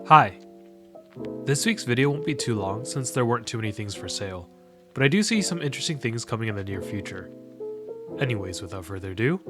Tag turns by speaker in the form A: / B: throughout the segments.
A: Hi! This week's video won't be too long since there weren't too many things for sale, but I do see some interesting things coming in the near future. Anyways, without further ado,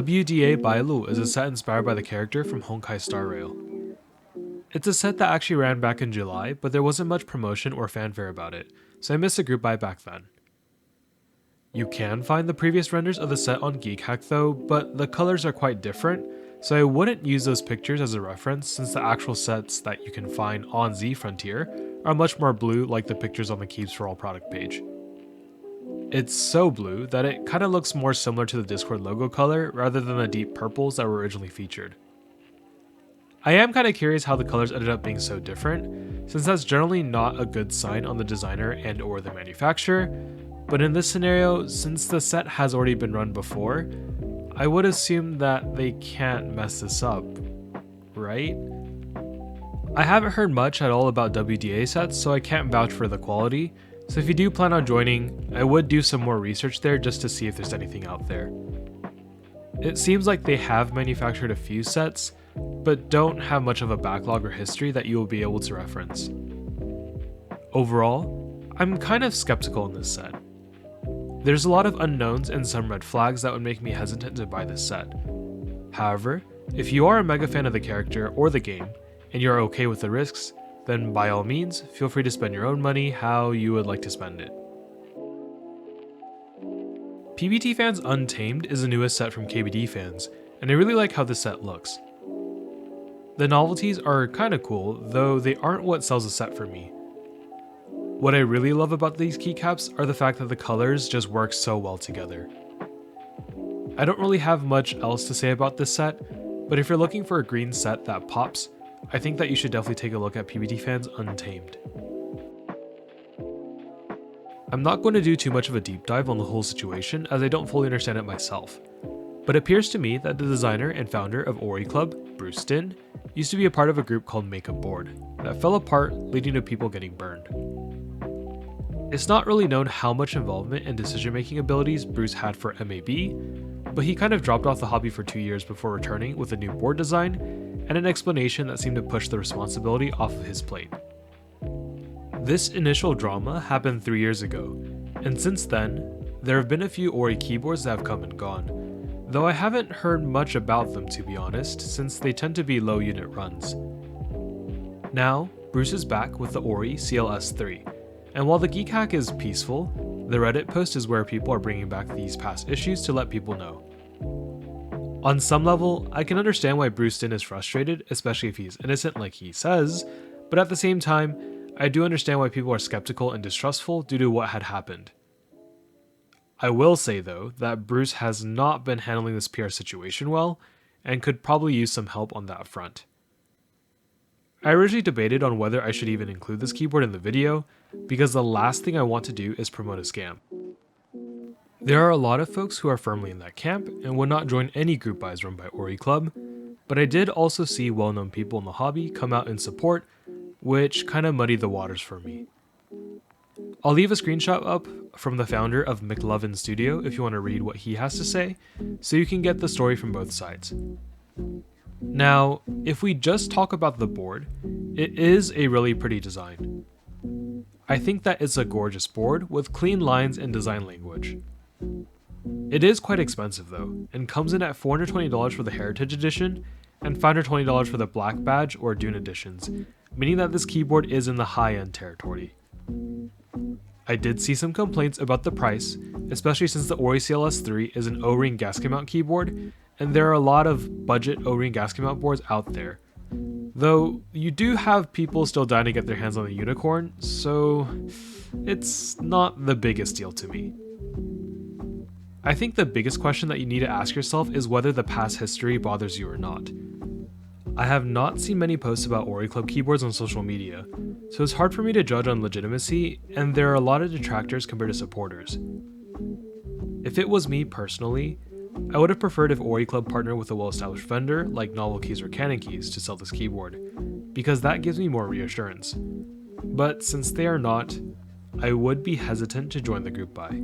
A: WDA Bailu is a set inspired by the character from Honkai Star Rail. It's a set that actually ran back in July, but there wasn't much promotion or fanfare about it, so I missed a group buy back then. You can find the previous renders of the set on Geekhack though, but the colors are quite different, so I wouldn't use those pictures as a reference since the actual sets that you can find on Z Frontier are much more blue like the pictures on the Keeps for All product page. It's so blue that it kinda looks more similar to the Discord logo color rather than the deep purples that were originally featured. I am kinda curious how the colors ended up being so different, since that's generally not a good sign on the designer and or the manufacturer, but in this scenario, since the set has already been run before, I would assume that they can't mess this up, right? I haven't heard much at all about WDA sets, so I can't vouch for the quality, so if you do plan on joining, I would do some more research there just to see if there's anything out there. It seems like they have manufactured a few sets, but don't have much of a backlog or history that you will be able to reference. Overall, I'm kind of skeptical in this set. There's a lot of unknowns and some red flags that would make me hesitant to buy this set. However, if you are a mega fan of the character or the game, and you're okay with the risks, then by all means, feel free to spend your own money how you would like to spend it. PBTfans Untamed is the newest set from KBDfans, and I really like how this set looks. The novelties are kinda cool, though they aren't what sells the set for me. What I really love about these keycaps are the fact that the colors just work so well together. I don't really have much else to say about this set, but if you're looking for a green set that pops, I think that you should definitely take a look at PBTfans Untamed. I'm not going to do too much of a deep dive on the whole situation as I don't fully understand it myself, but it appears to me that the designer and founder of Ori Club, Bruce Din, used to be a part of a group called Makeup Board that fell apart, leading to people getting burned. It's not really known how much involvement and decision-making abilities Bruce had for MAB, but he kind of dropped off the hobby for 2 years before returning with a new board design and an explanation that seemed to push the responsibility off of his plate. This initial drama happened 3 years ago, and since then, there have been a few Ori keyboards that have come and gone, though I haven't heard much about them to be honest, since they tend to be low unit runs. Now, Bruce is back with the Ori CLS3, and while the geek hack is peaceful, the Reddit post is where people are bringing back these past issues to let people know. On some level, I can understand why Bruce Din is frustrated, especially if he's innocent like he says, but at the same time, I do understand why people are skeptical and distrustful due to what had happened. I will say though, that Bruce has not been handling this PR situation well, and could probably use some help on that front. I originally debated on whether I should even include this keyboard in the video, because the last thing I want to do is promote a scam. There are a lot of folks who are firmly in that camp and would not join any group buys run by Ori Club, but I did also see well-known people in the hobby come out in support, which kinda muddied the waters for me. I'll leave a screenshot up from the founder of McLovin Studio if you want to read what he has to say, so you can get the story from both sides. Now, if we just talk about the board, it is a really pretty design. I think that it's a gorgeous board with clean lines and design language. It is quite expensive though, and comes in at $420 for the Heritage Edition and $520 for the Black Badge or Dune editions, meaning that this keyboard is in the high-end territory. I did see some complaints about the price, especially since the Ori CLS3 is an O-ring gasket mount keyboard, and there are a lot of budget O-ring gasket mount boards out there. Though, you do have people still dying to get their hands on the Unicorn, so it's not the biggest deal to me. I think the biggest question that you need to ask yourself is whether the past history bothers you or not. I have not seen many posts about Ori Club keyboards on social media, so it's hard for me to judge on legitimacy, and there are a lot of detractors compared to supporters. If it was me personally, I would have preferred if Ori Club partnered with a well-established vendor like Novel Keys or Canon Keys to sell this keyboard, because that gives me more reassurance. But since they are not, I would be hesitant to join the group buy.